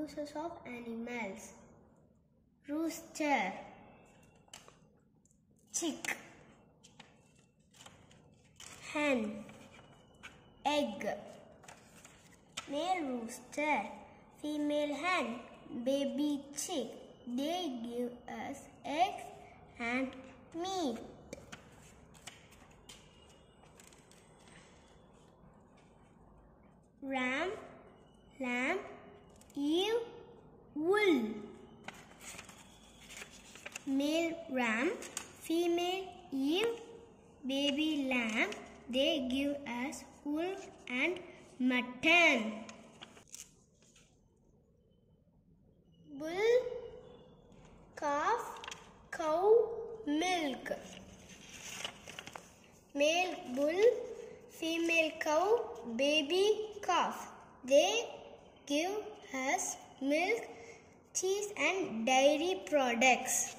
houses of animals. Rooster, chick, hen, egg. Male rooster, female hen, baby chick. They give us eggs and meat. Ram, lamb, ewe, wool. Male ram, female ewe, baby lamb. They give us wool and mutton. Bull, calf, cow, milk. Male bull, female cow, baby calf. They give us milk, cheese and dairy products.